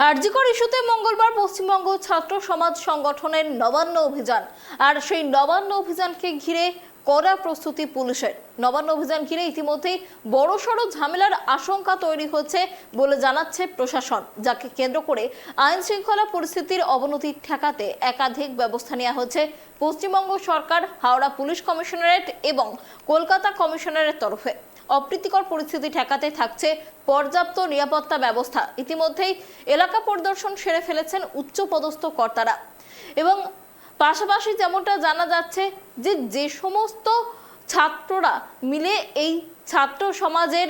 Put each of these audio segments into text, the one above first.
আরজিকর ইস্যুতে মঙ্গলবার পশ্চিমবঙ্গ ছাত্র সমাজ সংগঠনের নবান্ন অভিযান। আর সেই নবান্ন অভিযানকে ঘিরে কড়া প্রস্তুতি পুলিশের। নবান্ন অভিযান ঘিরে ইতিমধ্যেই বড়সড় ঝামেলার আশঙ্কা তৈরি হচ্ছে বলে জানাচ্ছে প্রশাসন, যাকে কেন্দ্র করে আইন শৃঙ্খলা পরিস্থিতির অবনতি ঠেকাতে একাধিক ব্যবস্থা নেওয়া হচ্ছে পশ্চিমবঙ্গ সরকার, হাওড়া পুলিশ কমিশনারেট এবং কলকাতা কমিশনারের তরফে। অপ্রীতিকর পরিস্থিতি ঠেকাতে থাকছে পর্যাপ্ত নিরাপত্তা ব্যবস্থা। ইতিমধ্যেই এলাকা পরিদর্শন সেরে ফেলেছেন উচ্চপদস্থ কর্তারা এবং পাশাপাশি যেমনটা জানা যাচ্ছে যে সমস্ত ছাত্ররা মিলে এই ছাত্র সমাজের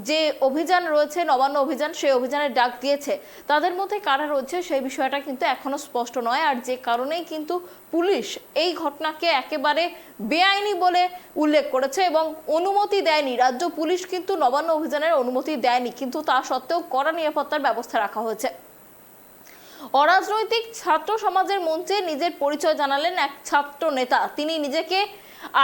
যে অভিযান রয়েছে, নবান্ন অভিযান, সেই অভিযানের ডাক দিয়েছে, তাদের মধ্যে কারা রয়েছে সেই বিষয়টা কিন্তু এখনো স্পষ্ট নয়। আর যে কারণেই কিন্তু পুলিশ এই ঘটনাকে একেবারে বেআইনি বলে উল্লেখ করেছে এবং অনুমতি দেয়নি। রাজ্য পুলিশ কিন্তু নবান্ন অভিযানের অনুমতি দেয়নি, কিন্তু তা সত্ত্বেও কড়া নিরাপত্তার ব্যবস্থা রাখা হয়েছে। অরাজনৈতিক ছাত্র সমাজের মঞ্চে নিজের পরিচয় জানালেন এক ছাত্র নেতা। তিনি নিজেকে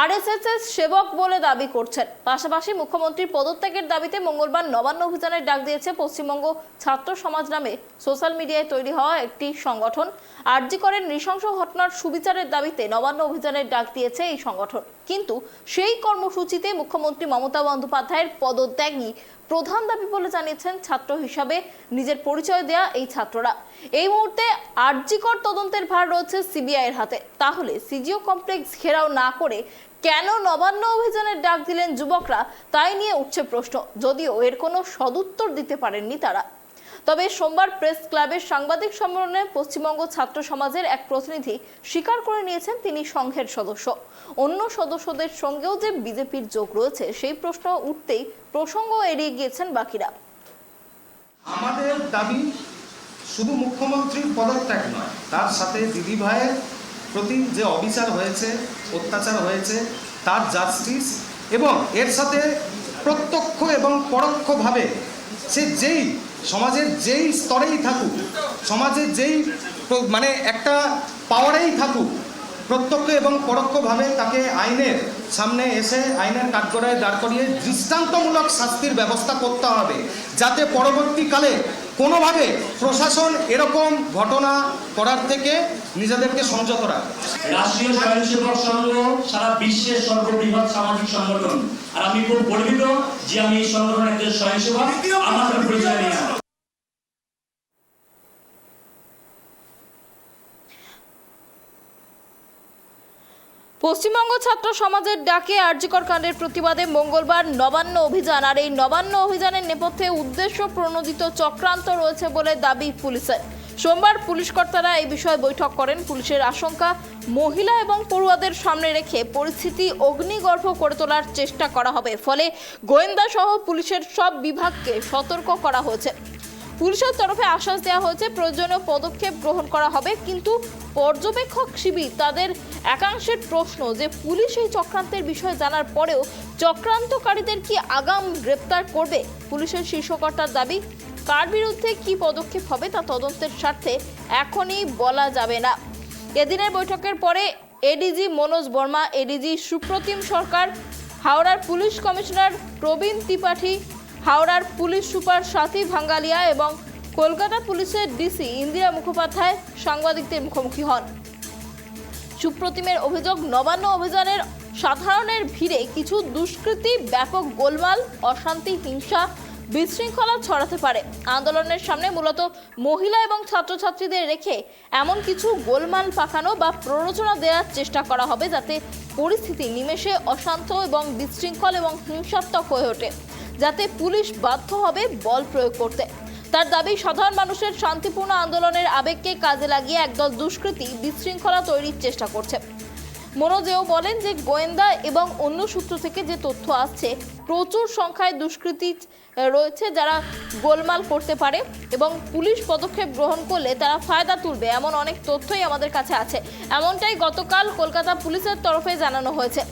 আরএসএস এর সেবক বলে দাবি করছেন। পাশাপাশি মুখ্যমন্ত্রীর পদত্যাগের দাবিতে মঙ্গলবার নবান্ন অভিযানের ডাক দিয়েছে পশ্চিমবঙ্গ ছাত্র সমাজ নামে সোশ্যাল মিডিয়ায় তৈরি হওয়া একটি সংগঠন। আরজিকরের নৃশংস ঘটনার সুবিচারের দাবিতে নবান্ন অভিযানের ডাক দিয়েছে এই সংগঠন। কিন্তু সেই কর্মসূচিতে মুখ্যমন্ত্রী মমতা বন্দ্যোপাধ্যায়ের পদত্যাগই প্রধান দাবি বলে জানিয়েছেন ছাত্র হিসাবে নিজের পরিচয় দেয়া এই ছাত্ররা। এই মুহূর্তে আরজিকর তদন্তের ভার রয়েছে সিবিআই এর হাতে। তাহলে সিজিও কমপ্লেক্স ঘেরাও না করে কেন নবান্ন অভিযানের ডাক দিলেন যুবকরা, তাই নিয়ে উঠছে প্রশ্ন, যদিও এর কোনো সদুত্তর দিতে পারেননি তারা। তবে সোমবার প্রেস ক্লাবের সাংবাদিক সম্মেলনে পশ্চিমবঙ্গ ছাত্র সমাজের এক প্রতিনিধি স্বীকার করে নিয়েছেন তিনি সংঘের সদস্য। অন্য সদস্যদের সঙ্গেও যে বিজেপির যোগ রয়েছে সেই প্রশ্ন উঠতেই প্রসঙ্গ এড়িয়ে গিয়েছেন বাকিরা। আমাদের দাবি শুধু মুখ্যমন্ত্রীর পদত্যাগ নয়, তার সাথে দিদি ভাইয়ের প্রতি যে অবিচার হয়েছে, অত্যাচার হয়েছে, তার জাস্টিস, এবং এর সাথে প্রত্যক্ষ এবং পরোক্ষভাবে সে যেই সমাজের যেই স্তরেই থাকুক, সমাজের যেই একটা পাওয়ারেই থাকুক, প্রত্যক্ষ এবং পরোক্ষভাবে তাকে আইনের সামনে এসে আইনের কাঠগড়ায় দাঁড় করিয়ে দৃষ্টান্তমূলক শাস্তির ব্যবস্থা করতে হবে, যাতে পরবর্তীকালে কোনোভাবে প্রশাসন এরকম ঘটনা করার থেকে নিজেদেরকে সংযত রাখে। রাষ্ট্রীয় স্বয়ংসেবক সংঘ সারা বিশ্বের সর্ববৃহৎ সামাজিক সংগঠন, আর আমি খুব গর্বিত যে আমি এই সংগঠনের একজন স্বয়ংসেবক। আমার পরিচয় নিয়ে পশ্চিমবঙ্গ ছাত্র সমাজের ডাকে আরজিকর কাণ্ডের প্রতিবাদে মঙ্গলবার নবান্ন অভিযান। আর এই নবান্ন অভিযানের নেপথ্যে উদ্দেশ্য প্রণোদিত চক্রান্ত রয়েছে বলে দাবি পুলিশের। সোমবার পুলিশ কর্তারা এই বিষয়ে বৈঠক করেন। পুলিশের আশঙ্কা, মহিলা এবং পড়ুয়াদের সামনে রেখে পরিস্থিতি অগ্নিগর্ভ করে তোলার চেষ্টা করা হবে, ফলে গোয়েন্দা সহ পুলিশের সব বিভাগকে সতর্ক করা হয়েছে। পুলিশের তরফে আশ্বাস দেওয়া হয়েছে প্রয়োজনীয় পদক্ষেপ গ্রহণ করা হবে, কিন্তু পর্যবেক্ষক শিবির তাদের একাংশের প্রশ্ন যে পুলিশ এই চক্রান্তের বিষয়ে জানার পরেও চক্রান্তকারীদের কি আগাম গ্রেপ্তার করবে। পুলিশের শীর্ষকর্তার দাবি, কার বিরুদ্ধে কি পদক্ষেপ হবে তা তদন্তের স্বার্থে এখনই বলা যাবে না। এদিনের বৈঠকের পরে এডিজি মনোজ বর্মা, এডিজি সুপ্রতিম সরকার, হাওড়ার পুলিশ কমিশনার প্রবীণ ত্রিপাঠী, হাওড়ার পুলিশ সুপার সাথী ভাঙ্গালিয়া এবং কলকাতা পুলিশের ডিসি ইন্দিরা মুখোপাধ্যায় সাংবাদিকদের মুখোমুখি হন। সুপ্রতিমের অভিযোগ, নবান্ন অভিযানের সাধারণের ভিড়ে কিছু দুষ্কৃতী ব্যাপক গোলমাল, অশান্তি, হিংসা, বিশৃঙ্খলা ছড়াতে পারে। আন্দোলনের সামনে মূলত মহিলা এবং ছাত্রছাত্রীদের রেখে এমন কিছু গোলমাল পাকানো বা প্ররোচনা দেওয়ার চেষ্টা করা হবে, যাতে পরিস্থিতি নিমেষে অশান্ত এবং বিশৃঙ্খল এবং হিংসাত্মক হয়ে ওঠে, যাতে পুলিশ বাধ্য হবে বল প্রয়োগ করতে। তার দাবি, সাধারণ মানুষের শান্তিপূর্ণ আন্দোলনের আবেগকে কাজে লাগিয়ে একদল দুষ্কৃতী বিশৃঙ্খলা তৈরির চেষ্টা করছে। মনোজেও বলেন যে গোয়েন্দা এবং অন্য সূত্র থেকে যে তথ্য আসছে, প্রচুর সংখ্যায় দুষ্কৃতী রয়েছে যারা গোলমাল করতে পারে এবং পুলিশ পদক্ষেপ গ্রহণ করলে তারা ফায়দা তুলবে, এমন অনেক তথ্যই আমাদের কাছে আছে। এমনটাই গতকাল কলকাতা পুলিশের তরফে জানানো হয়েছে।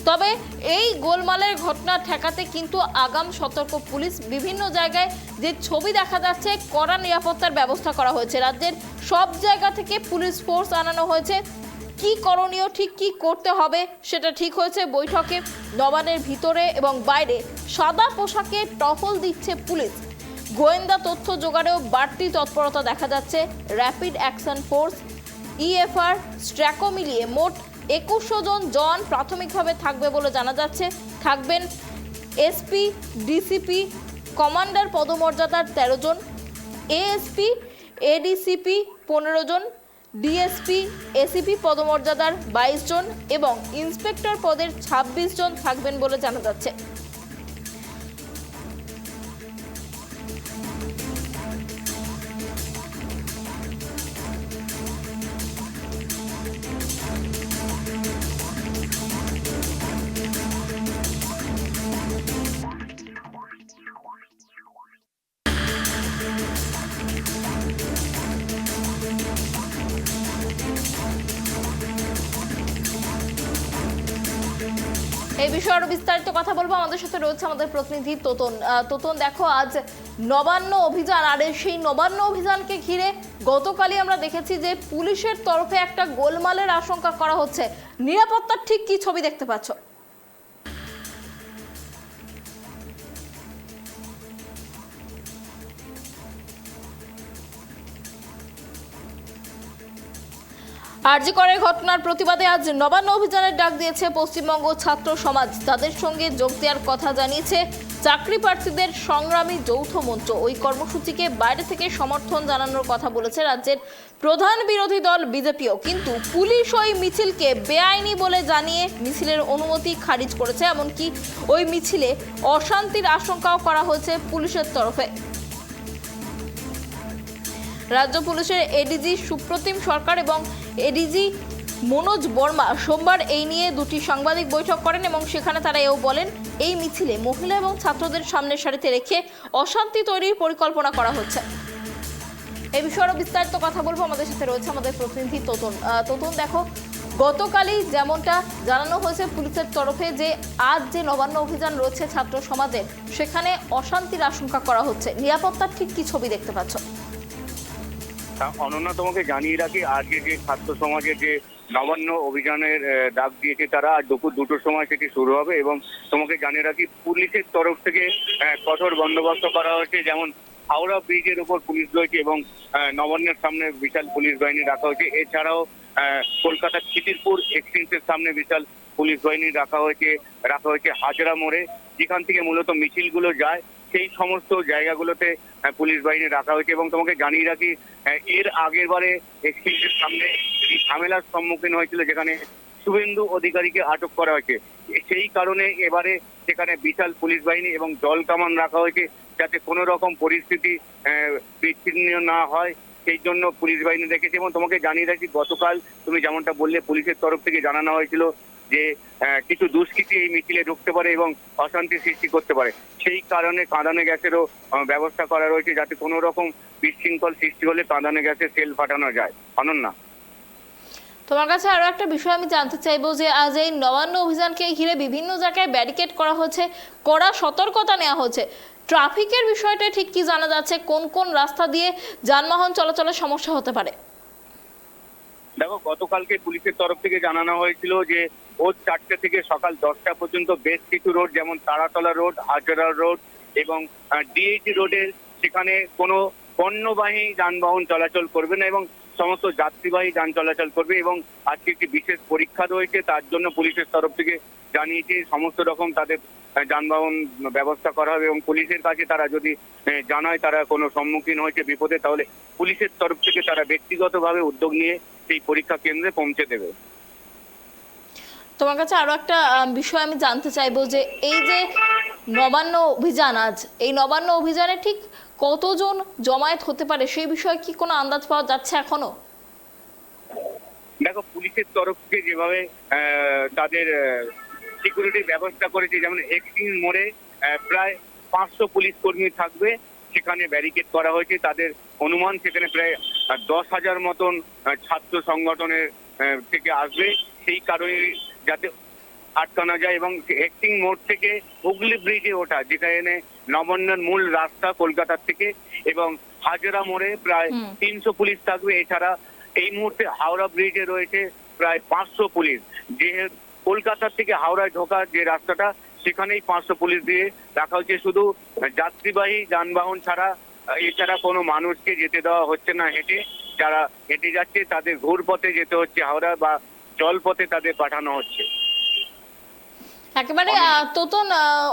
তবে এই গোলমালের ঘটনা ঠেকাতে কিন্তু আগাম সতর্ক পুলিশ। বিভিন্ন জায়গায় যে ছবি দেখা যাচ্ছে, কড়া নিরাপত্তার ব্যবস্থা করা হয়েছে। রাজ্যের সব জায়গা থেকে পুলিশ ফোর্স আনানো হয়েছে। কি করণীয়, ঠিক কি করতে হবে সেটা ঠিক হয়েছে বৈঠকে। নবান্নের ভিতরে এবং বাইরে সাদা পোশাকে টহল দিচ্ছে পুলিশ। গোয়েন্দা তথ্য জোগাড়েও বাড়তি তৎপরতা দেখা যাচ্ছে। র্যাপিড অ্যাকশন ফোর্স, ইএফআর, স্ট্র্যাকো মিলিয়ে মোট 2100 জন প্রাথমিকভাবে থাকবে বলে জানা যাচ্ছে। থাকবেন এসপি, ডিসিপি, কমান্ডার পদমর্যাদার 13 জন, এএসপি, এডিসিপি 15 জন, ডিএসপি, এসিপি পদমর্যাদার 22 জন এবং ইন্সপেক্টর পদের 26 জন থাকবেন বলে জানা যাচ্ছে। এই বিষয়ে আরো বিস্তারিত কথা বলবো। আমাদের সাথে রয়েছে আমাদের প্রতিনিধি তোতন। তোতন, দেখো আজ নবান্ন অভিযান, আর সেই নবান্ন অভিযানকে ঘিরে গতকালই আমরা দেখেছি যে পুলিশের তরফে একটা গোলমালের আশঙ্কা করা হচ্ছে। নিরাপত্তার ঠিক কি ছবি দেখতে পাচ্ছ? আরজি করের ঘটনার প্রতিবাদে আজ নবান্ন অভিযানের ডাক দিয়েছে পশ্চিমবঙ্গ ছাত্র সমাজ। তাদের সঙ্গে যোগ দেওয়ার কথা জানিয়েছে চাকরি প্রার্থীদের সংগ্রামী যৌথ মঞ্চ। ওই কর্মসূচিকে বাইরে থেকে সমর্থন জানানোর কথা বলেছে রাজ্যের প্রধান বিরোধী দল বিজেপিও। কিন্তু পুলিশ ওই মিছিলকে বেআইনি বলে জানিয়ে মিছিলের অনুমতি খারিজ করেছে। এমনকি ওই মিছিলে অশান্তির আশঙ্কাও করা হয়েছে পুলিশের তরফে। রাজ্য পুলিশের এডিজি সুপ্রতিম সরকার এবং এডিজি মনোজ বর্মা সোমবার এই নিয়ে দুটি সাংবাদিক বৈঠক করেন এবং সেখানে তারা এও বলেন এই মিছিলে মহিলা এবং ছাত্রদের সামনের সারিতে রেখে অশান্তি তৈরির পরিকল্পনা করা হচ্ছে। এই বিষয়ে বিস্তারিত কথা বলবো। আমাদের সাথে রয়েছে আমাদের প্রতিনিধি তোতন। তোতন, দেখো গতকালই যেমনটা জানানো হয়েছে পুলিশের তরফে যে আজ যে নবান্ন অভিযান রয়েছে ছাত্র সমাজের, সেখানে অশান্তির আশঙ্কা করা হচ্ছে। নিরাপত্তার ঠিক কি ছবি দেখতে পাচ্ছ? অনন্যা, তোমাকে জানিয়ে রাখি আজকে যে ছাত্র সমাজের যে নবান্ন অভিযানের ডাক দিয়েছে তারা আজ দুপুর 2টোর সময় থেকে শুরু হবে এবং তোমাকে জানিয়ে রাখি পুলিশের তরফ থেকে কঠোর বন্দোবস্ত করা হয়েছে। যেমন হাওড়া ব্রিজের উপর পুলিশ রয়েছে এবং নবান্নের সামনে বিশাল পুলিশ বাহিনী রাখা হয়েছে। এছাড়াও কলকাতার খিদিরপুর এক্সচেঞ্জের সামনে বিশাল পুলিশ বাহিনী রাখা হয়েছে হাজরা মোড়ে, যেখান থেকে মূলত মিছিলগুলো যায় সেই সমস্ত জায়গাগুলোতে পুলিশ বাহিনী রাখা হয়েছে। এবং তোমাকে জানিয়ে রাখি এর আগের বারে এক্সচেঞ্জের সামনে ঝামেলার সম্মুখীন হয়েছিল, যেখানে শুভেন্দু অধিকারীকে আটক করা হয়েছে। সেই কারণে এবারে সেখানে বিশাল পুলিশ বাহিনী এবং জল কামান রাখা হয়েছে, যাতে কোনো রকম পরিস্থিতি বিচ্ছিন্ন না হয় সেই জন্য পুলিশ বাহিনী রেখেছে। এবং তোমাকে জানিয়ে রাখি গতকাল তুমি যেমনটা বললে পুলিশের তরফ থেকে জানানো হয়েছিল যে কিছু দুষ্কৃতী এই মিছিলে ঢুকতে পারে এবং অশান্তি সৃষ্টি করতে পারে। সেই কারণে কাঁদানে গ্যাসেরও ব্যবস্থা করা রয়েছে, যাতে কোনো রকম বিশৃঙ্খল সৃষ্টি হলে কাঁদানে গ্যাসের সেল ফাটানো যায়। অনন্যা, তোমার কাছে আরো একটা বিষয় আমি জানতে চাইবো যে আজ এই নবান্ন অভিযানকে ঘিরে বিভিন্ন জায়গায় ব্যারিকেড করা হচ্ছে, কড়া সতর্কতা নেওয়া হচ্ছে। ট্রাফিকের বিষয়টা ঠিক কি জানা যাচ্ছে? কোন কোন রাস্তা দিয়ে যানবাহন চলাচলের সমস্যা হতে পারে? দেখো, গতকালকে পুলিশের তরফ থেকে জানানো হয়েছিল যে ভোর 4টে থেকে সকাল 10টা পর্যন্ত বেশ কিছু রোড, যেমন তারাতলা রোড, হাজরা রোড এবং ডিএইচি রোডে সেখানে কোনো পণ্যবাহী যানবাহন চলাচল করবে না এবং সমস্ত যাত্রীবাহী যান চলাচল করবে। এবং আজকে একটি বিশেষ পরীক্ষা রয়েছে, তার জন্য পুলিশের তরফ থেকে জানিয়েছে সমস্ত রকম তাদের যানবাহন ব্যবস্থা করা হবে। এবং পুলিশের কাছে তারা যদি জানায় তারা কোনো সম্মুখীন হয়েছে বিপদে, তাহলে পুলিশের তরফ থেকে তারা ব্যক্তিগতভাবে উদ্যোগ নিয়ে সেই পরীক্ষা কেন্দ্রে পৌঁছে দেবে। তোমার কাছে আরো একটা বিষয় আমি জানতে চাইবো যে এই যে নবান্ন অভিযান, আজ এই নবান্ন অভিযানে ঠিক কতজন জমায়েত হতে পারে সেই বিষয়ে কি কোনো আন্দাজ পাওয়া যাচ্ছে এখনো? দেখো, পুলিশের তরফ থেকে যেভাবে তাদের সিকিউরিটির ব্যবস্থা করেছে, যেমন এক্সচেঞ্জ মোড়ে প্রায় 500 পুলিশ কর্মী থাকবে, সেখানে ব্যারিকেড করা হয়েছে। তাদের অনুমান সেখানে প্রায় 10,000 মতন ছাত্র সংগঠনের থেকে আসবে, সেই কারণে যাতে আটকানো যায়। এবং এক্সচেঞ্জ মোড় থেকে হুগলি ব্রিজে ওঠা, যেখানে নবান্নের মূল রাস্তা কলকাতার থেকে, এবং হাজরা মোড়ে প্রায় 300 পুলিশ থাকবে। এছাড়া এই মুহূর্তে হাওড়া ব্রিজে রয়েছে প্রায় 500 পুলিশ। যে কলকাতা থেকে হাওড়ায় ঢোকার যে রাস্তাটা, সেখানেই 500 পুলিশ দিয়ে রাখা হয়েছে। শুধু যাত্রীবাহী যানবাহন ছাড়া এছাড়া কোনো মানুষকে যেতে দেওয়া হচ্ছে না হেঁটে। যারা হেঁটে যাচ্ছে তাদের ঘুরপথে যেতে হচ্ছে, হাওড়া বা জলপথে তাদের পাঠানো হচ্ছে। একেবারে তোতন,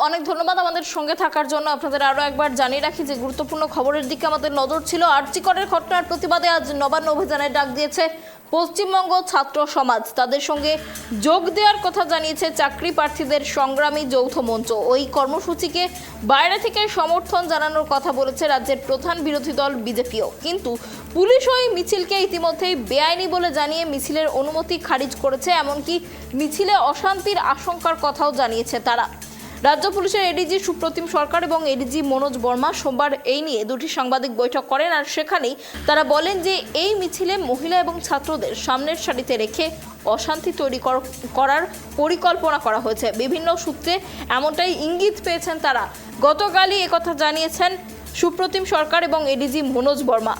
অনেক ধন্যবাদ আমাদের সঙ্গে থাকার জন্য। আপনাদের আরো একবার জানিয়ে রাখি যে গুরুত্বপূর্ণ খবরের দিকে আমাদের নজর ছিল। আরজি করের ঘটনার প্রতিবাদে আজ নবান্ন অভিযানের ডাক দিয়েছে পশ্চিমবঙ্গ ছাত্র সমাজ। তাদের সঙ্গে যোগ দেওয়ার কথা জানিয়েছে চাকরি প্রার্থীদের সংগ্রামী যৌথ মঞ্চ। ওই কর্মসূচিকে বাইরে থেকে সমর্থন জানানোর কথা বলেছে রাজ্যের প্রধান বিরোধী দল বিজেপিও। কিন্তু পুলিশ ওই মিছিলকে ইতিমধ্যেই বেআইনি বলে জানিয়ে মিছিলের অনুমতি খারিজ করেছে। এমনকি মিছিলে অশান্তির আশঙ্কার কথাও জানিয়েছে তারা। রাজ্য পুলিশের এডিজি সুপ্রতিম সরকার এবং এডিজি মনোজ বর্মা সোমবার এই নিয়ে দুটি সাংবাদিক বৈঠক করেন। আর সেখানেই তারা বলেন যে এই মিছিলে মহিলা এবং ছাত্রদের সামনের সারিতে রেখে অশান্তি তৈরি করার পরিকল্পনা করা হয়েছে। বিভিন্ন সূত্রে এমনটাই ইঙ্গিত পেয়েছেন তারা। গতকালই একথা জানিয়েছেন সুপ্রতিম সরকার এবং এডিজি মনোজ বর্মা।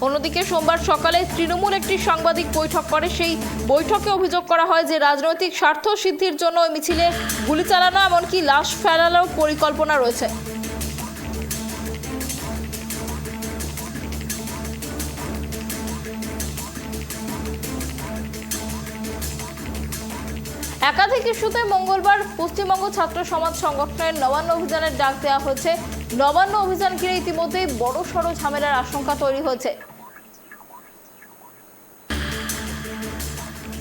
অন্যদিকে সোমবার সকালে তৃণমূল একটি সাংবাদিক বৈঠক করে। সেই বৈঠকে অভিযোগ করা হয় যে রাজনৈতিক স্বার্থ সিদ্ধির জন্য ওই মিছিলে গুলি চালানো, এমনকি লাশ ফেলানোর পরিকল্পনা রয়েছে। একাধিক ইস্যুতে মঙ্গলবার পশ্চিমবঙ্গ ছাত্র সমাজ সংগঠনের নবান্ন অভিযানের ডাক দেওয়া হয়েছে। নবান্ন অভিযান ঘিরে ইতিমধ্যেই বড় সড় ঝামেলার আশঙ্কা তৈরি হয়েছে।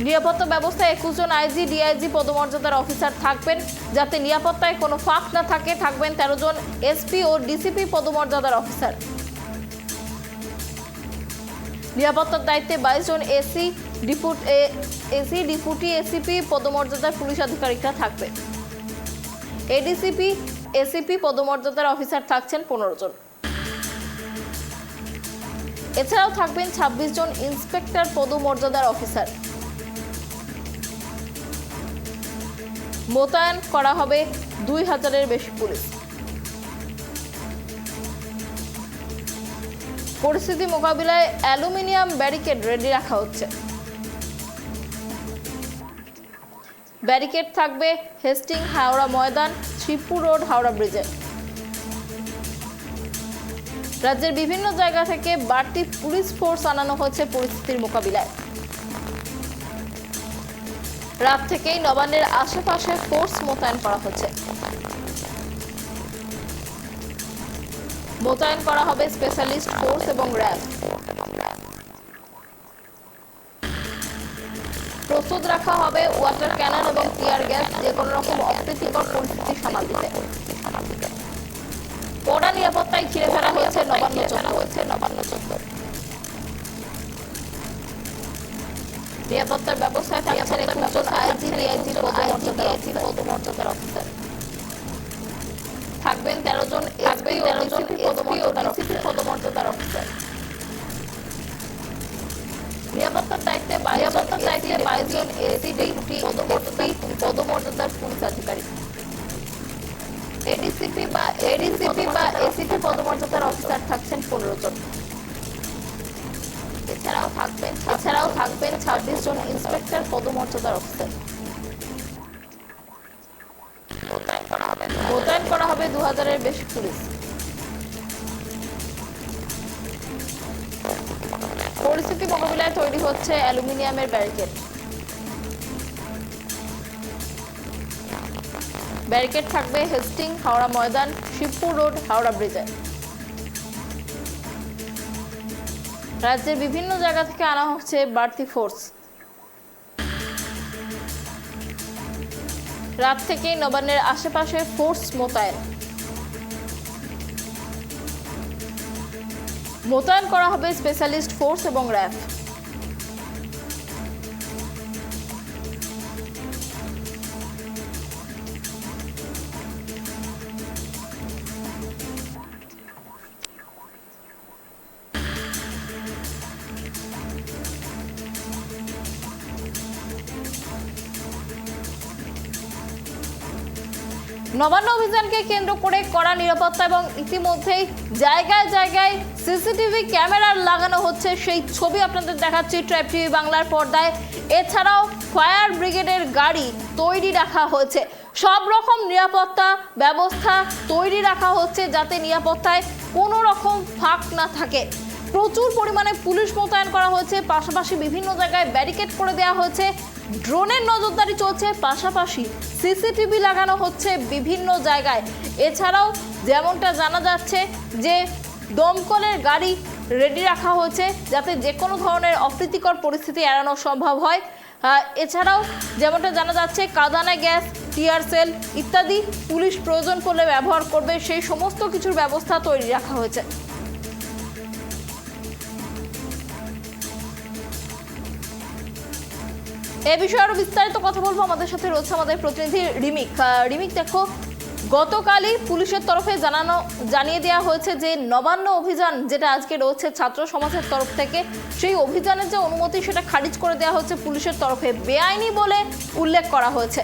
নিরাপত্তা ব্যবস্থায় 21 জন আইজি ডিআইজি পদমর্যাদার অফিসার থাকবেন, যাতে নিরাপত্তায় কোনো ফাঁক না থাকে। থাকবেন 13 জন এসপি ও ডিসিপি পদমর্যাদার অফিসার। নিরাপত্তার দায়িত্বে 22 জন এসি ডিপুটি এসিপি পদমর্যাদার পুলিশ আধিকারিকরা থাকবে। এডিসিপি এসিপি পদমর্যাদার অফিসার থাকছেন 15 জন। এছাড়াও থাকবেন 26 জন ইন্সপেক্টর পদমর্যাদার অফিসার। মোতায়েন করা হবে 2000-এর বেশি পুলিশ। পরিস্থিতি মোকাবিলায় অ্যালুমিনিয়াম ব্যারিকেড রেডি রাখা হচ্ছে। ব্যারিকেড থাকবে হেস্টিং হাওড়া ময়দান, শ্রীপুর রোড, হাওড়া ব্রিজে। রাজ্যের বিভিন্ন জায়গা থেকে বাড়তি পুলিশ ফোর্স আনানো হচ্ছে পরিস্থিতির মোকাবিলায়। রাত থেকেই নবান্নের আশেপাশে ফোর্স মোতায়েন করা হচ্ছে। মোতায়েন করা হবে স্পেশালিস্ট ফোর্স এবং র্যাব। প্রস্তুত রাখা হবে ওয়াটার ক্যানন এবং টিয়ার গ্যাস, যে কোনো রকম অপ্রীতিকর পরিস্থিতি সামাল দিতে। কড়া নিরাপত্তায় ঘিরে ফেলা হয়েছে নবান্ন চত্বর। নিরাপত্তার ব্যবস্থায় থাকছেন 21 জন আইজি ডিআইজি পদমর্যাদার অফিসার। থাকবেন 13 জন এসপি ও ডিসিপি পদমর্যাদার অফিসার। নিরাপত্তার দায়িত্বে 22 জন এসি ডিউটি পদমর্যাদার পুলিশ আধিকারিক। এডিসিপি বা এসিপি পদমর্যাদার অফিসার থাকছেন 15 জন। এছাড়াও থাকবেন 26 জন ইন্সপেক্টর পদমর্যাদার অফিসার। মোতায়েন করা হবে 2000-এর বেশি পুলিশ। পরিস্থিতি মোকাবিলায় তৈরি হচ্ছে অ্যালুমিনিয়ামের ব্যারিকেড। ব্যারিকেড থাকবে হেস্টিং হাওড়া ময়দান, শিবপুর রোড, হাওড়া ব্রিজে। রাজ্যের বিভিন্ন জায়গা থেকে আনা হচ্ছে বাড়তি ফোর্স। রাত থেকেই নবান্নের আশেপাশে ফোর্স মোতায়েন করা হবে স্পেশালিস্ট ফোর্স এবং র্যাব। নবান্ন অভিযানকে কেন্দ্র করে কড়া নিরাপত্তা এবং ইতিমধ্যেই জায়গায় জায়গায় সিসিটিভি ক্যামেরা লাগানো হচ্ছে, সেই ছবি আপনাদের দেখাচ্ছি ট্রাইব টিভি বাংলার পর্দায়। এছাড়াও ফায়ার ব্রিগেডের গাড়ি তৈরি রাখা হয়েছে, সব রকম নিরাপত্তা ব্যবস্থা তৈরি রাখা হচ্ছে যাতে নিরাপত্তায় কোনো রকম ফাঁক না থাকে। প্রচুর পরিমাণে পুলিশ মোতায়েন করা হয়েছে, পাশাপাশি বিভিন্ন জায়গায় ব্যারিকেড করে দেওয়া হয়েছে, ড্রোনের নজরদারি চলছে, পাশাপাশি সিসিটিভি লাগানো হচ্ছে বিভিন্ন জায়গায়। এছাড়াও যেমনটা জানা যাচ্ছে যে দমকলের গাড়ি রেডি রাখা হয়েছে যাতে যে কোনো ধরনের অপ্রীতিকর পরিস্থিতি এড়ানো সম্ভব হয়। এছাড়াও যেমনটা জানা যাচ্ছে কাঁদানে গ্যাস, টিয়ার সেল ইত্যাদি পুলিশ প্রয়োজন পড়লে ব্যবহার করবে, সেই সমস্ত কিছুর ব্যবস্থা তৈরি রাখা হয়েছে। এ বিষয়ে আরো বিস্তারিত কথা বলবো, আমাদের সাথে রয়েছে আমাদের প্রতিনিধি রিমিক। রিমিক, দেখো গতকালই পুলিশের তরফে জানিয়ে দেওয়া হয়েছে যে নবান্ন অভিযান যেটা আজকে রয়েছে ছাত্র সমাজের তরফ থেকে, সেই অভিযানের যে অনুমতি সেটা খারিজ করে দেওয়া হচ্ছে পুলিশের তরফে, বেআইনি বলে উল্লেখ করা হয়েছে।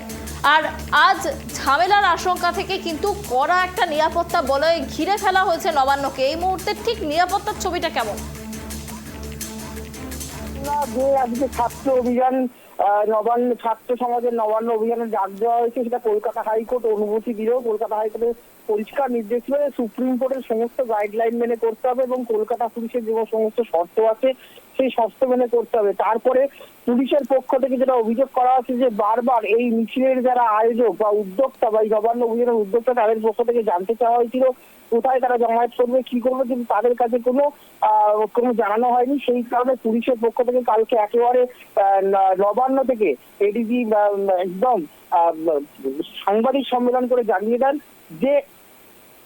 আর আজ ঝামেলার আশঙ্কা থেকে কিন্তু কড়া একটা নিরাপত্তা বলয়ে ঘিরে ফেলা হয়েছে নবান্নকে। এই মুহূর্তে ঠিক নিরাপত্তার ছবিটা কেমন? যে আজকে ছাত্র অভিযান নবান্ন ছাত্র সমাজের নবান্ন অভিযানের ডাক দেওয়া হয়েছে, সেটা কলকাতা হাইকোর্ট অনুমতি দিলেও কলকাতা হাইকোর্টের পরিষ্কার নির্দেশ ছিল সুপ্রিম কোর্টের সমস্ত গাইডলাইন মেনে করতে হবে এবং কলকাতা পুলিশের যে সমস্ত শর্ত আছে সেই শর্ত মেনে করতে হবে। তারপরে পুলিশের পক্ষ থেকে যেটা অভিযোগ করা হচ্ছে যে বারবার এই মিছিলের যারা আয়োজক বা উদ্যোক্তা বা এই নবান্ন অভিযানের উদ্যোক্তা তাদের পক্ষ থেকে জানতে চাওয়া হয়েছিল কোথায় তারা জমায়েত করবে, কি করবে, কিন্তু তাদের কাছে কোনো জানানো হয়নি। সেই কারণে পুলিশের পক্ষ থেকে কালকে একেবারে নবান্ন থেকে এডিজি একদম সাংবাদিক সম্মেলন করে জানিয়ে দেন যে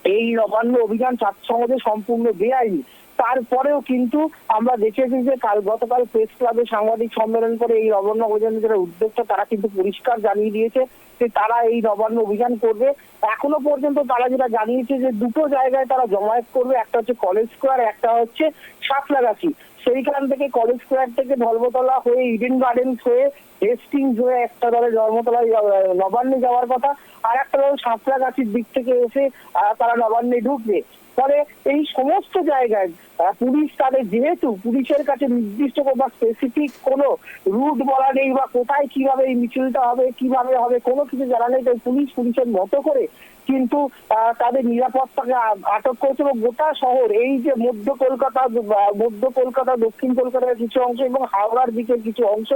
এই নবান্ন অভিযান ছাত্র সমাজে সম্পূর্ণ বেআইনি। তারপরেও কিন্তু আমরা দেখেছি যে গতকাল প্রেস ক্লাবে সাংবাদিক সম্মেলন করে এই নবান্ন অভিযানের যারা উদ্যোক্তা তারা কিন্তু পরিষ্কার জানিয়ে দিয়েছে যে তারা এই নবান্ন অভিযান করবে। এখনো পর্যন্ত তারা যেটা জানিয়েছে যে দুটো জায়গায় তারা জমায়েত করবে, একটা হচ্ছে কলেজ স্কোয়ার, একটা হচ্ছে সাঁতরাগাছি। সেইখান থেকে কলেজ স্কোয়ার থেকে ধর্মতলা হয়ে ইডেন গার্ডেন্স হয়ে হেস্টিংস হয়ে একটা দলের ধর্মতলায় নবান্নে যাওয়ার কথা, আর একটা দল সাঁতরাগাছির দিক থেকে এসে তারা নবান্নে ঢুকবে। ফলে এই সমস্ত জায়গায় পুলিশ তাদের, যেহেতু পুলিশের কাছে নির্দিষ্ট বা স্পেসিফিক কোনো রুট বলা নেই বা কোথায় কিভাবে এই মিছিলটা হবে, কিভাবে হবে, কোনো কিছু জানা নেই, তাই পুলিশের মতো করে কিন্তু তাদের নিরাপত্তাকে আটক করেছে। এবং গোটা শহর, এই যে মধ্য কলকাতা, দক্ষিণ কলকাতার কিছু অংশ এবং হাওড়ার দিকের কিছু অংশ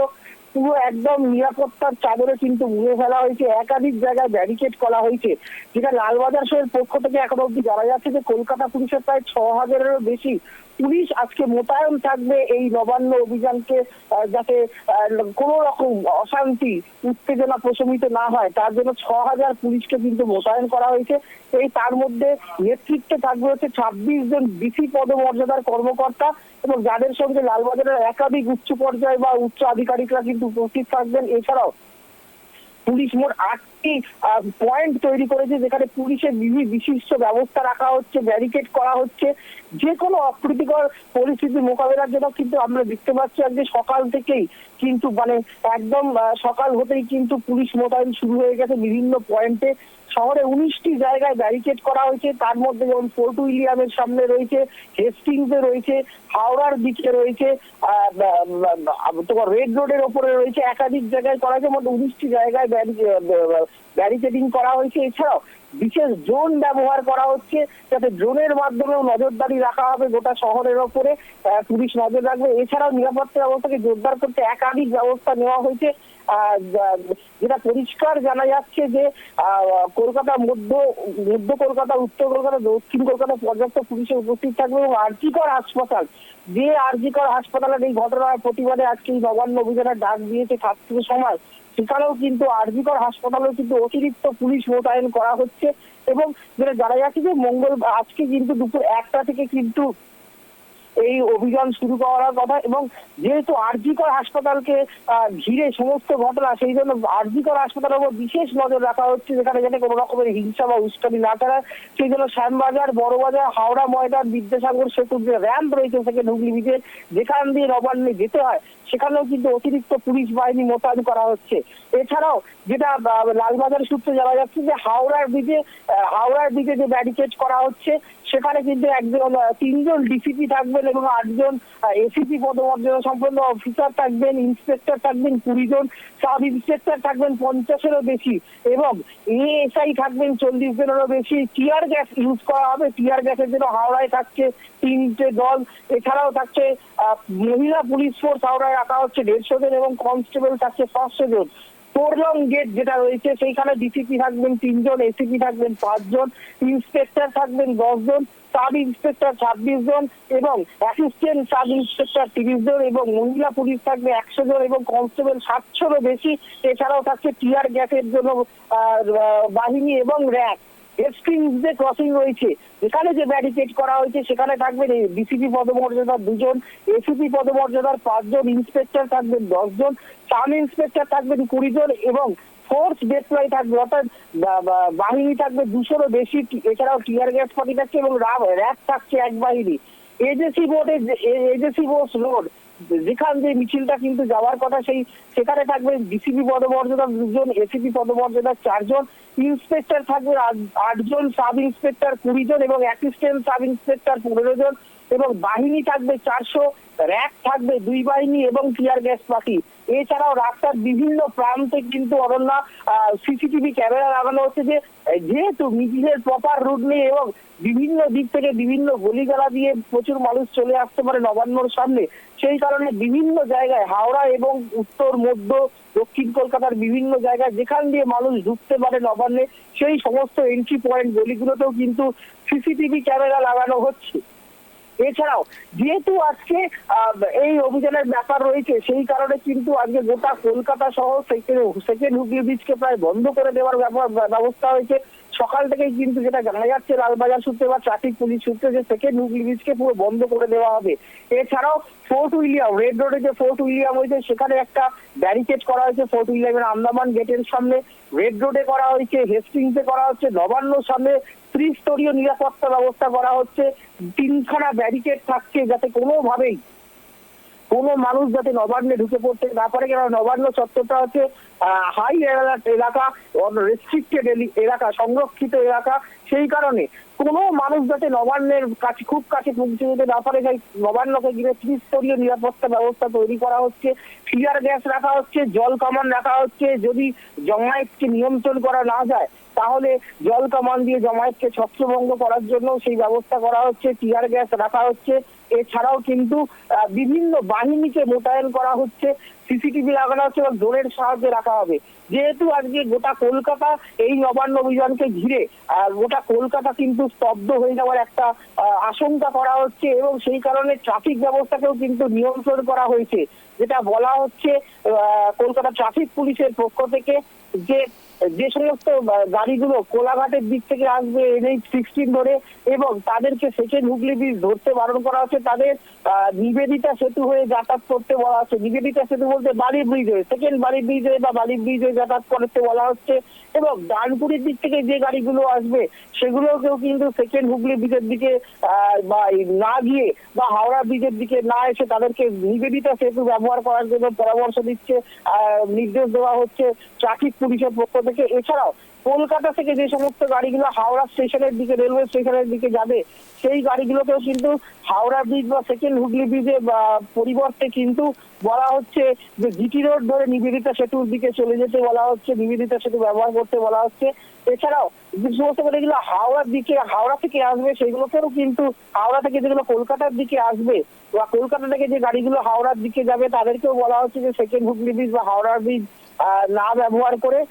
পুরো একদম নিরাপত্তার চাদরে কিন্তু মুড়ে ফেলা হয়েছে। একাধিক জায়গায় ব্যারিকেড করা হয়েছে, যেটা লালবাজার শহরের পক্ষ থেকে এখন অব্দি জানা যাচ্ছে যে কলকাতা পুলিশের প্রায় 6000-এরও বেশি পুলিশ আজকে মোতায়েন থাকবে এই নবান্ন অভিযানকে, যাতে কোনো রকম অশান্তি উত্তেজনা প্রশমিত না হয় তার জন্য 6000 পুলিশকে কিন্তু মোতায়েন করা হয়েছে। এই তার মধ্যে নেতৃত্বে থাকবে হচ্ছে 26 জন ডিসি পদমর্যাদার কর্মকর্তা এবং যাদের সঙ্গে লালবাজারের একাধিক উচ্চ পর্যায়ে বা উচ্চ আধিকারিকরা কিন্তু উপস্থিত থাকবেন। এছাড়াও পুলিশ মোট 8টি পয়েন্ট তৈরি করেছে যেখানে পুলিশের বিশিষ্ট ব্যবস্থা রাখা হচ্ছে, ব্যারিকেড করা হচ্ছে। যে কোনো অপ্রীতিকর পরিস্থিতি মোকাবেলার জন্য কিন্তু আমরা দেখতে পাচ্ছি আজকে সকাল থেকেই কিন্তু একদম সকাল হতেই কিন্তু পুলিশ মোতায়েন শুরু হয়ে গেছে বিভিন্ন পয়েন্টে। শহরে 19টি জায়গায় ব্যারিকেড করা হয়েছে, তার মধ্যে যেমন ফোর্ট উইলিয়ামের সামনে রয়েছে, হেস্টিংসে রয়েছে, হাওড়ার দিকে রয়েছে, তোমার রেড রোডের ওপরে রয়েছে, একাধিক জায়গায় করা হয়েছে। মোট 19টি জায়গায় ব্যারিকেডিং করা হয়েছে। এছাড়াও বিশেষ ড্রোন ব্যবহার করা হচ্ছে, যাতে ড্রোনের মাধ্যমেও নজরদারি রাখা হবে গোটা শহরের ওপরে, পুলিশ নজর রাখবে। এছাড়াও নিরাপত্তা ব্যবস্থাকে জোরদার করতে একাধিক ব্যবস্থা নেওয়া হয়েছে, যেটা পরিষ্কার জানা যাচ্ছে যে কলকাতা মধ্য কলকাতা, উত্তর কলকাতা, দক্ষিণ কলকাতা পর্যাপ্ত পুলিশের উপস্থিত থাকবে। এবং আরজিকর হাসপাতাল, যে আরজিকর হাসপাতালের এই ঘটনার প্রতিবাদে আজকে এই নবান্ন অভিযানের ডাক দিয়েছে ছাত্র সমাজ, সেখানেও কিন্তু আরজিকর হাসপাতালেও কিন্তু অতিরিক্ত পুলিশ মোতায়েন করা হচ্ছে। এবং যেটা জানা যাচ্ছে যে আজকে কিন্তু দুপুর 1টা থেকে কিন্তু এই অভিযান শুরু করার কথা। এবং যেহেতু আরজিকর হাসপাতালকে ঘিরে সমস্ত ঘটনা, সেই জন্য আরজিকর হাসপাতালের উপর বিশেষ নজর রাখা হচ্ছে, যেখানে যাতে কোনো রকমের হিংসা বা উস্কানি না চালায়। সেই জন্য শ্যামবাজার, বড়বাজার, হাওড়া ময়দান, বিদ্যাসাগর সেতুর যে র্যাম্প রয়েছে সেখানে হুগলি ব্রিজে, যেখান দিয়ে নবান্নে যেতে হয়, সেখানেও কিন্তু অতিরিক্ত পুলিশ বাহিনী মোতায়েন করা হচ্ছে। এছাড়াও যেটা লালবাজার সূত্রে জানা যাচ্ছে যে হাওড়ার ব্রিজে যে ব্যারিকেড করা হচ্ছে, সেখানে কিন্তু 3জন ডিসিপি থাকবেন এবং 8জন এসিপি পদমর্যাদা সম্পন্ন অফিসার থাকবেন, ইন্সপেক্টর থাকবেন 20 জন, সাব ইন্সপেক্টর থাকবেন 50-এরও বেশি এবং এএসআই থাকবেন 40 জনেরও বেশি। টিয়ার গ্যাস ইউজ করা হবে। টিয়ার গ্যাসের জন্য হাওড়ায় থাকছে 3টে দল। এছাড়াও থাকছে মহিলা পুলিশ ফোর্স হাওড়ায় রাখা হচ্ছে 150 জন এবং কনস্টেবল থাকছে 500 জন। পোরলং গেট যেটা রয়েছে সেইখানে ডিসিপি থাকবেন 3 জন, এসিপি থাকবেন 5 জন, ইন্সপেক্টর থাকবেন 10 জন, সাব ইন্সপেক্টর 26 জন এবং অ্যাসিস্ট্যান্ট সাব ইন্সপেক্টর 30 জন এবং মহিলা পুলিশ থাকবে 100 জন এবং কনস্টেবল 700-রও বেশি। এছাড়াও থাকছে টিয়ার গ্যাসের জন্য বাহিনী এবং র্যাক। হেস্টিংস যে ক্রসিং রয়েছে, যেখানে যে ব্যারিকেড করা হয়েছে, সেখানে থাকবেন ডিসিপি পদমর্যাদার 2 জন, এসিপি পদমর্যাদার 5 জন, ইন্সপেক্টর থাকবেন 10 জন, সাব ইন্সপেক্টর থাকবেন 20 জন এবং ফোর্স ডিপ্লয় থাকবে, অর্থাৎ বাহিনী থাকবে 200-রও বেশি। এছাড়াও টিয়ার গ্যাস পার্টি থাকছে এবং র্যাব থাকছে 1 বাহিনী। এজেসি বোস রোড যেখান দিয়ে মিছিলটা কিন্তু যাওয়ার কথা, সেখানে থাকবে ডিসিপি পদমর্যাদার 2 জন, এসিপি পদমর্যাদার 4 জন, ইন্সপেক্টর থাকবে 8 জন, সাব ইন্সপেক্টর 20 জন এবং অ্যাসিস্ট্যান্ট সাব ইন্সপেক্টর 15 জন এবং বাহিনী থাকবে 400, র্যাক থাকবে 2 বাহিনী এবং টিয়ার গ্যাস পার্টি। এছাড়াও রাস্তার বিভিন্ন প্রান্তে কিন্তু অরণ্যা সিসিটিভি ক্যামেরা লাগানো হচ্ছে, যেহেতু মিছিলের প্রপার রুট নেই এবং বিভিন্ন দিক থেকে বিভিন্ন গলিগালা দিয়ে প্রচুর মানুষ চলে আসতে পারে নবান্নর সামনে, সেই কারণে বিভিন্ন জায়গায় হাওড়া এবং উত্তর, মধ্য, দক্ষিণ কলকাতার বিভিন্ন জায়গায় যেখান দিয়ে মানুষ ঢুকতে পারে নবান্নে, সেই সমস্ত এন্ট্রি পয়েন্ট গলিগুলোতেও কিন্তু সিসিটিভি ক্যামেরা লাগানো হচ্ছে। এছাড়াও যেহেতু আজকে এই অভিযানের ব্যাপার রয়েছে, সেই কারণে কিন্তু আজকে গোটা কলকাতা সহ সেকেন্ড হুগলি ব্রিজকে প্রায় বন্ধ করে দেওয়ার ব্যবস্থা হয়েছে। সকাল থেকেই কিন্তু যেটা জানা যাচ্ছে লালবাজার সূত্রে বা ট্রাফিক পুলিশ সূত্রে, যে সেকেন্ড হুগলি ব্রিজকে পুরো বন্ধ করে দেওয়া হবে। এছাড়াও ফোর্ট উইলিয়াম রেড রোডে যে ফোর্ট উইলিয়াম হয়েছে, সেখানে একটা ব্যারিকেড করা হয়েছে ফোর্ট উইলিয়ামের আন্দামান গেটের সামনে, রেড রোডে করা হয়েছে, হেস্টিংসে করা হচ্ছে, নবান্নর সামনে ত্রিস্তরীয় নিরাপত্তা ব্যবস্থা করা হচ্ছে। 3খানা ব্যারিকেড থাকছে যাতে কোনোভাবেই কোনো মানুষ যাতে নবান্নে ঢুকে পড়তে না পারে, কেন নবান্ন চত্বরটা হচ্ছে হাই অ্যালার্ট এলাকা, রেস্ট্রিক্টেড এলাকা, সংরক্ষিত এলাকা। সেই কারণে কোনো মানুষ যাতে নবান্নের কাছে খুব কাছে পৌঁছে যেতে না পারে, তাই নবান্নকে ঘিরে ত্রিস্তরীয় নিরাপত্তা ব্যবস্থা তৈরি করা হচ্ছে। টিয়ার গ্যাস রাখা হচ্ছে, জল কামান রাখা হচ্ছে। যদি জমায়েতকে নিয়ন্ত্রণ করা না যায়, তাহলে জল কামান দিয়ে জমায়েতকে ছত্রভঙ্গ করার জন্য সেই ব্যবস্থা করা হচ্ছে। টিয়ার গ্যাস রাখা হচ্ছে। এছাড়াও কিন্তু বিভিন্ন বাহিনীকে মোতায়েন করা হচ্ছে, সিসিটিভি লাগানো হচ্ছে এবং ড্রোনের সাহায্যে রাখা হবে। যেহেতু আজকে গোটা কলকাতা এই নবান্ন অভিযানকে ঘিরে গোটা কলকাতা কিন্তু স্তব্ধ হয়ে যাওয়ার একটা আশঙ্কা করা হচ্ছে এবং সেই কারণে ট্রাফিক ব্যবস্থাকেও কিন্তু নিয়ন্ত্রণ করা হয়েছে। যেটা বলা হচ্ছে কলকাতা ট্রাফিক পুলিশের পক্ষ থেকে, যে সমস্ত গাড়িগুলো কোলাঘাটের দিক থেকে আসবে NH 16 ধরে এবং তাদেরকে সেকেন্ড হুগলি ব্রিজ ধরতে বারণ করা হচ্ছে, তাদের নিবেদিতা সেতু হয়ে যাতায়াত করতে বলা হচ্ছে। নিবেদিতা সেতু বলতে বালি ব্রিজ হয়ে, সেকেন্ড বালি ব্রিজ হয়ে বা বালি ব্রিজ হয়ে যাতায়াত করতে বলা হচ্ছে এবং ডানকুনির দিক থেকে যে গাড়িগুলো আসবে সেগুলোকেও কিন্তু সেকেন্ড হুগলি ব্রিজের দিকে না গিয়ে বা হাওড়া ব্রিজের দিকে না এসে তাদেরকে নিবেদিতা সেতু ব্যবহার করার জন্য পরামর্শ দিচ্ছে, নির্দেশ দেওয়া হচ্ছে ট্রাফিক পুলিশের পক্ষ থেকে। এছাড়াও কলকাতা থেকে যে সমস্ত গাড়িগুলো হাওড়া স্টেশনের দিকে, রেলওয়ে স্টেশনের দিকে যাবে, সেই গাড়িগুলোকেও কিন্তু হাওড়া ব্রিজ বা সেকেন্ড হুগলি ব্রিজে পরিবর্তে কিন্তু বলা হচ্ছে যে জিটি রোড ধরে নিবেদিতা সেতুর দিকে চলে যেতে বলা হচ্ছে, নিবেদিতা সেতু ব্যবহার করতে বলা হচ্ছে। এছাড়াও যে সমস্ত গাড়িগুলো হাওড়া থেকে আসবে, সেগুলোকেও কিন্তু হাওড়া থেকে যেগুলো কলকাতার দিকে আসবে বা কলকাতা থেকে যে গাড়িগুলো হাওড়ার দিকে যাবে, তাদেরকেও বলা হচ্ছে যে সেকেন্ড হুগলি ব্রিজ বা হাওড়া ব্রিজ না ব্যবহার করে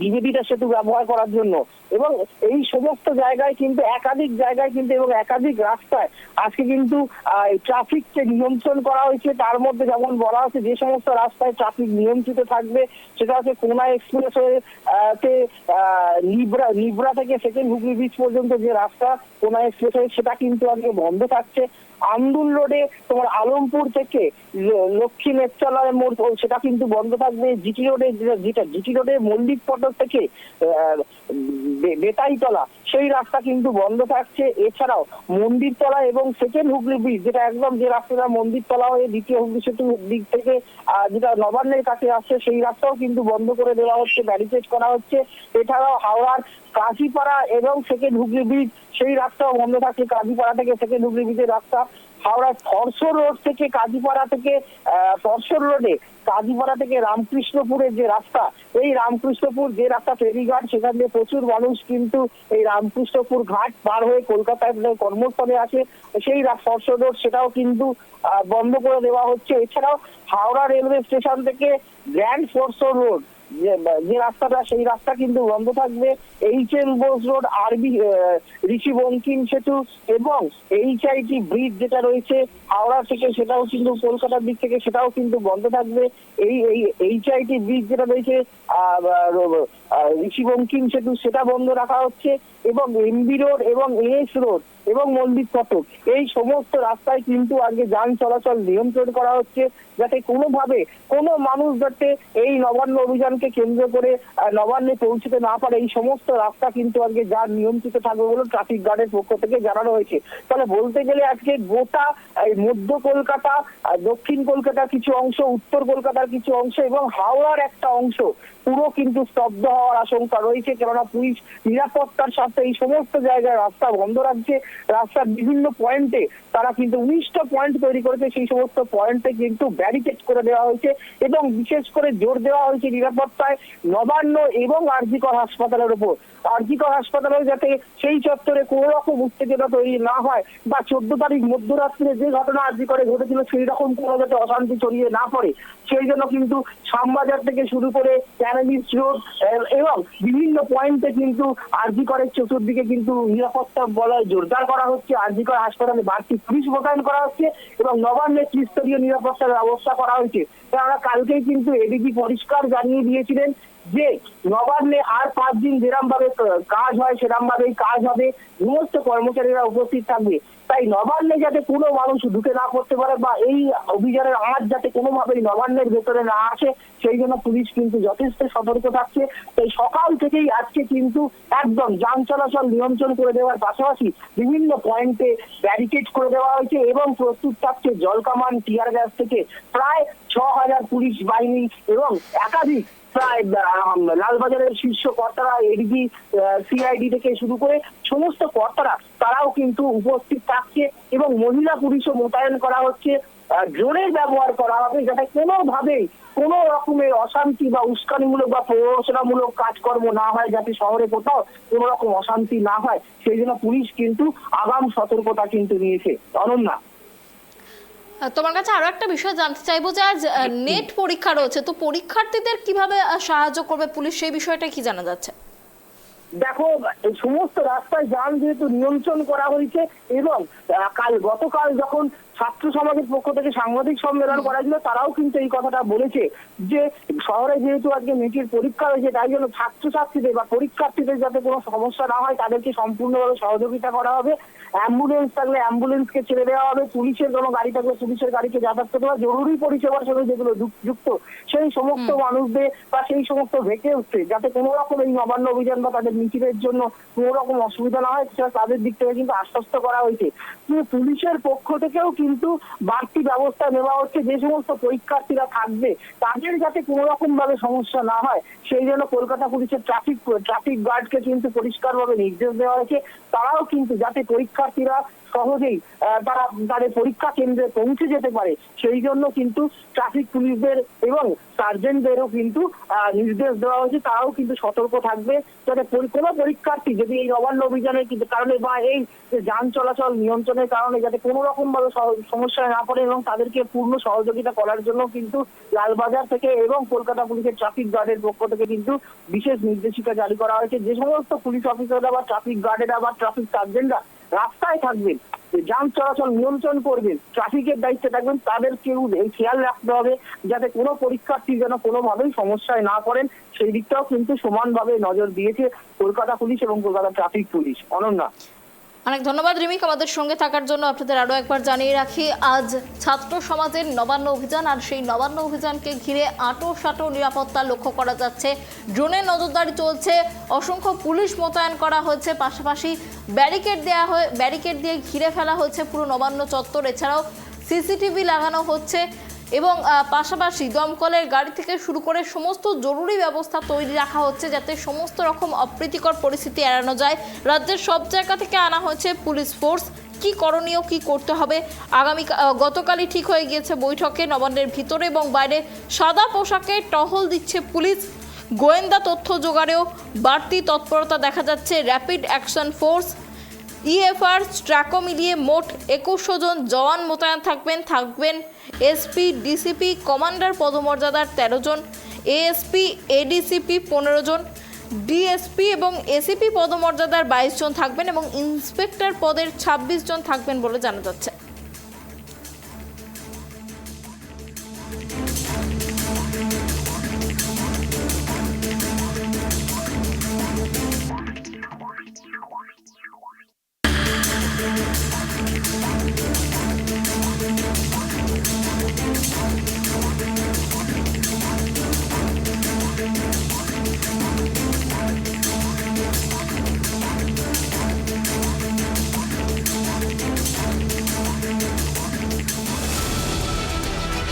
নিবেদিতা সেতু ব্যবহার করার জন্য। এবং এই সমস্ত জায়গায় কিন্তু একাধিক জায়গায় কিন্তু এবং একাধিক রাস্তায় আজকে কিন্তু ট্রাফিককে নিয়ন্ত্রণ করা হয়েছে। তার মধ্যে যেমন বলা হচ্ছে যে সমস্ত রাস্তায় ট্রাফিক নিয়ন্ত্রিত থাকবে সেটা হচ্ছে কোনা এক্সপ্রেসওয়ে তে নিবরা থেকে সেকেন্ড হুগলি ব্রিজ পর্যন্ত যে রাস্তা কোনা এক্সপ্রেসওয়ে সেটা কিন্তু আজকে বন্ধ থাকছে। আমদুল রোডে তোমার আলমপুর থেকে লক্ষ্মী নেত্রালয় মোড় সেটা কিন্তু বন্ধ থাকবে। জিটি রোডে মল্লিক ফটক থেকে বেতাইতলা সেই রাস্তা কিন্তু বন্ধ থাকছে। এছাড়াও মন্দিরতলা এবং সেকেন্ড হুগলি ব্রিজ যেটা একদম যে রাস্তাটা মন্দিরতলা হয়ে দ্বিতীয় হুগলি সেতুর দিক থেকে যেটা নবান্নের কাছে আসছে সেই রাস্তাও কিন্তু বন্ধ করে দেওয়া হচ্ছে, ব্যারিকেড করা হচ্ছে। এছাড়াও হাওড়ার কাজীপাড়া এবং সেকেন্ড হুগলি ব্রিজ সেই রাস্তাও বন্ধ থাকছে। কাজীপাড়া থেকে সেকেন্ড হুগলি ব্রিজের রাস্তা, হাওড়ার ফরসর রোড থেকে কাজীপাড়া থেকে ফরসর রোডে কাজীপাড়া থেকে রামকৃষ্ণপুরের যে রাস্তা, এই রামকৃষ্ণপুর যে রাস্তা ফেরিঘাট সেখান দিয়ে প্রচুর মানুষ কিন্তু এই রামকৃষ্ণপুর ঘাট পার হয়ে কলকাতায় কর্মস্থলে আসে, সেই ফরসর রোড সেটাও কিন্তু বন্ধ করে দেওয়া হচ্ছে। এছাড়াও হাওড়া রেলওয়ে স্টেশন থেকে গ্র্যান্ড ফরসর রোড যে রাস্তাটা সেই রাস্তা কিন্তু বন্ধ থাকবে। এইচ.এন. বোস রোড, আরবি ঋষি বঙ্কিম সেতু এবং এইচআইটি ব্রিজ যেটা রয়েছে হাওড়া থেকে সেটাও কিন্তু কলকাতার দিক থেকে সেটাও কিন্তু বন্ধ থাকবে। এই এইচআইটি ব্রিজ যেটা রয়েছে ঋষি বঙ্কিম সেতু সেটা বন্ধ রাখা হচ্ছে এবং এমবি রোড এবং এস রোড এবং মল্লিক ফটক এই সমস্ত রাস্তায় কিন্তু আজকে যান চলাচল নিয়ন্ত্রণ করা হচ্ছে, যাতে কোনোভাবে কোনো মানুষ যাতে এই নবান্ন অভিযানকে কেন্দ্র করে নবান্নে পৌঁছতে না পারে এই সমস্ত রাস্তা কিন্তু আজকে যান নিয়ন্ত্রিত থাকবে বলে ট্রাফিক গার্ডের পক্ষ থেকে জানানো হয়েছে। তাহলে বলতে গেলে আজকে গোটা মধ্য কলকাতা, দক্ষিণ কলকাতার কিছু অংশ, উত্তর কলকাতার কিছু অংশ এবং হাওড়ার একটা অংশ পুরো কিন্তু স্তব্ধ হওয়ার আশঙ্কা রয়েছে, কেননা পুলিশ নিরাপত্তার সাথে এই সমস্ত জায়গায় রাস্তা বন্ধ রাখছে। রাস্তার বিভিন্ন পয়েন্টে তারা কিন্তু 19টা পয়েন্ট তৈরি করেছে, সেই সমস্ত পয়েন্টে কিন্তু ব্যারিকেড করে দেওয়া হয়েছে এবং বিশেষ করে জোর দেওয়া হয়েছে নিরাপত্তায় নবান্ন এবং আরজিকর হাসপাতালের উপর। আরজিকর হাসপাতালে যাতে সেই চত্বরে কোনো রকম উত্তেজনা তৈরি না হয় বা 14 তারিখ মধ্যরাত্রে যে ঘটনা আরজিকরে ঘটেছিল সেই রকম কোনো যাতে অশান্তি ছড়িয়ে না পড়ে সেই জন্য কিন্তু শ্যামবাজার থেকে শুরু করে ক্যানালিস রোড এবং বিভিন্ন পয়েন্টে কিন্তু আরজিকরের চতুর্দিকে কিন্তু নিরাপত্তা বলয় জোরদার করা হচ্ছে। আরজিকর হাসপাতালে বাড়তি পুলিশ মোতায়েন করা হচ্ছে এবং নবান্নের ত্রিস্তরীয় নিরাপত্তার ব্যবস্থা করা হয়েছে। আমরা কালকেই কিন্তু এডিজি পরিষ্কার জানিয়ে দিয়েছিলেন যে নবান্নে আর 5 দিন যেরকম ভাবে কাজ হয় সেরকম ভাবেই কাজ হবে, সমস্ত কর্মচারীরা উপস্থিত থাকবে। তাই নবান্নে যাতে কোনো মানুষ ঢুকে না করতে পারে বা এই অভিযানের আঁচ যাতে কোনোভাবেই নবান্নের ভেতরে না আসে সেই জন্য পুলিশ কিন্তু যথেষ্ট সতর্ক থাকছে। তাই সকাল থেকেই আজকে কিন্তু একদম যান চলাচল নিয়ন্ত্রণ করে দেওয়ার পাশাপাশি বিভিন্ন পয়েন্টে ব্যারিকেড করে দেওয়া হয়েছে এবং প্রস্তুত থাকছে জলকামান, টিয়ার গ্যাস থেকে প্রায় 6000 পুলিশ বাহিনী এবং একাধিক প্রায় লালবাজারের শীর্ষ কর্তারা, এডিজি, সিআইডি থেকে শুরু করে সমস্ত কর্তারা তারাও কিন্তু উপস্থিত থাকছে এবং মহিলা পুলিশও মোতায়েন করা হচ্ছে। ড্রোনের ব্যবহার করা হবে যাতে কোনোভাবেই কোনো রকমের অশান্তি বা উস্কানিমূলক বা প্ররোচনামূলক কাজকর্ম না হয়, যাতে শহরে কোথাও কোনো রকম অশান্তি না হয় সেই জন্য পুলিশ কিন্তু আগাম সতর্কতা কিন্তু নিয়েছে। অনন্যা, তোমার কাছে আরো একটা বিষয় জানতে চাইবো যে আজ নেট পরীক্ষা রয়েছে, তো পরীক্ষার্থীদের কিভাবে সাহায্য করবে পুলিশ সেই বিষয়টা কি জানা যাচ্ছে? দেখো, এই সমস্ত রাস্তায় যান যেহেতু নিয়ন্ত্রণ করা হয়েছে এবং গতকাল যখন ছাত্র সমাজের পক্ষ থেকে সাংবাদিক সম্মেলন করা ছিল তারাও কিন্তু এই কথাটা বলেছে যে শহরে যেহেতু আজকে নেটের পরীক্ষা হয়েছে তাই জন্য ছাত্রছাত্রীদের বা পরীক্ষার্থীদের যাতে কোনো সমস্যা না হয় তাদেরকে সম্পূর্ণভাবে সহযোগিতা করা হবে। অ্যাম্বুলেন্স থাকলে অ্যাম্বুলেন্সকে ছেড়ে দেওয়া হবে, পুলিশের কোনো গাড়ি থাকলে পুলিশের গাড়িকে যাতায়াত করতে হবে, জরুরি পরিষেবার সঙ্গে যেগুলো যুক্ত সেই সমস্ত মানুষদের বা সেই সমস্ত ভেহিকেলসে যাতে কোনো রকম এই নবান্ন অভিযান বা তাদের মিছিলের জন্য কোনো রকম অসুবিধা না হয় সেটা তাদের দিক থেকে কিন্তু আশ্বস্ত করা হয়েছে। পুলিশের পক্ষ থেকেও কিন্তু বাড়তি ব্যবস্থা নেওয়া হচ্ছে, যে সমস্ত পরীক্ষার্থীরা থাকবে তাদের যাতে কোনো রকম ভাবে সমস্যা না হয় সেই জন্য কলকাতা পুলিশের ট্রাফিক গার্ডকে কিন্তু পরিষ্কারভাবে নির্দেশ দেওয়া হয়েছে। তারাও কিন্তু যাতে পরীক্ষার্থীরা সহজেই তারা তাদের পরীক্ষা কেন্দ্রে পৌঁছে যেতে পারে, সেই জন্য কিন্তু ট্রাফিক পুলিশদের এবং সার্জেন্টদেরও কিন্তু নির্দেশ দেওয়া হয়েছে। তারাও কিন্তু সতর্ক থাকবে যাতে কোনো পরীক্ষার্থী যদি এই নবান্ন অভিযানের কারণে বা এই যে যান চলাচল নিয়ন্ত্রণের কারণে যাতে কোনো রকম ভাবে সমস্যায় না পড়ে, এবং তাদেরকে পূর্ণ সহযোগিতা করার জন্য কিন্তু লালবাজার থেকে এবং কলকাতা পুলিশের ট্রাফিক গার্ডের পক্ষ থেকে কিন্তু বিশেষ নির্দেশিকা জারি করা হয়েছে। যে সমস্ত পুলিশ অফিসাররা বা ট্রাফিক গার্ডেরা বা ট্রাফিক সার্জেন্টরা রাস্তায় থাকবেন, যান চলাচল নিয়ন্ত্রণ করবেন, ট্রাফিকের দায়িত্বে থাকবেন, তাদেরকেও এই খেয়াল রাখতে হবে যাতে কোনো পরীক্ষার্থী যেন কোনোভাবেই সমস্যায় না পড়েন। সেই দিকটাও কিন্তু সমানভাবে নজর দিয়েছে কলকাতা পুলিশ এবং কলকাতা ট্রাফিক পুলিশ। অনন্যা, অনেক ধন্যবাদ রিমিক আমাদের সঙ্গে থাকার জন্য। আপনাদের আরও একবার জানিয়ে রাখি, আজ ছাত্র সমাজের নবান্ন অভিযান, আর সেই নবান্ন অভিযানকে ঘিরে আঁটো নিরাপত্তা লক্ষ্য করা যাচ্ছে। ড্রোনে নজরদারি চলছে, অসংখ্য পুলিশ মোতায়েন করা হয়েছে, পাশাপাশি ব্যারিকেড দিয়ে ঘিরে ফেলা হয়েছে পুরো নবান্ন চত্বর। এছাড়াও সিসিটিভি লাগানো হচ্ছে এবং পাশাপাশি দমকলের গাড়ি থেকে শুরু করে সমস্ত জরুরি ব্যবস্থা তৈরি রাখা হচ্ছে যাতে সমস্ত রকম অপ্রীতিকর পরিস্থিতি এড়ানো যায়। রাজ্যের সব জায়গা থেকে আনা হয়েছে পুলিশ ফোর্স। কি করণীয়, কি করতে হবে, গতকালই ঠিক হয়ে গিয়েছে বৈঠকে। নবান্নের ভিতরে এবং বাইরে সাদা পোশাকে টহল দিচ্ছে পুলিশ। গোয়েন্দা তথ্য জোগাড়েও বাড়তি তৎপরতা দেখা যাচ্ছে। র্যাপিড অ্যাকশন ফোর্স, ইএফআর, স্ট্রাকো মিলিয়ে মোট 2100 জন জওয়ান মোতায়েন থাকবেন এসপি, ডিসিপি, কমান্ডার পদমর্যাদার 13 জন, এএসপি, এডিসিপি 15 জন, ডিএসপি এবং এসিপি পদমর্যাদার 22 জন থাকবেন এবং ইন্সপেক্টর পদের 26 জন থাকবেন বলে জানা যাচ্ছে।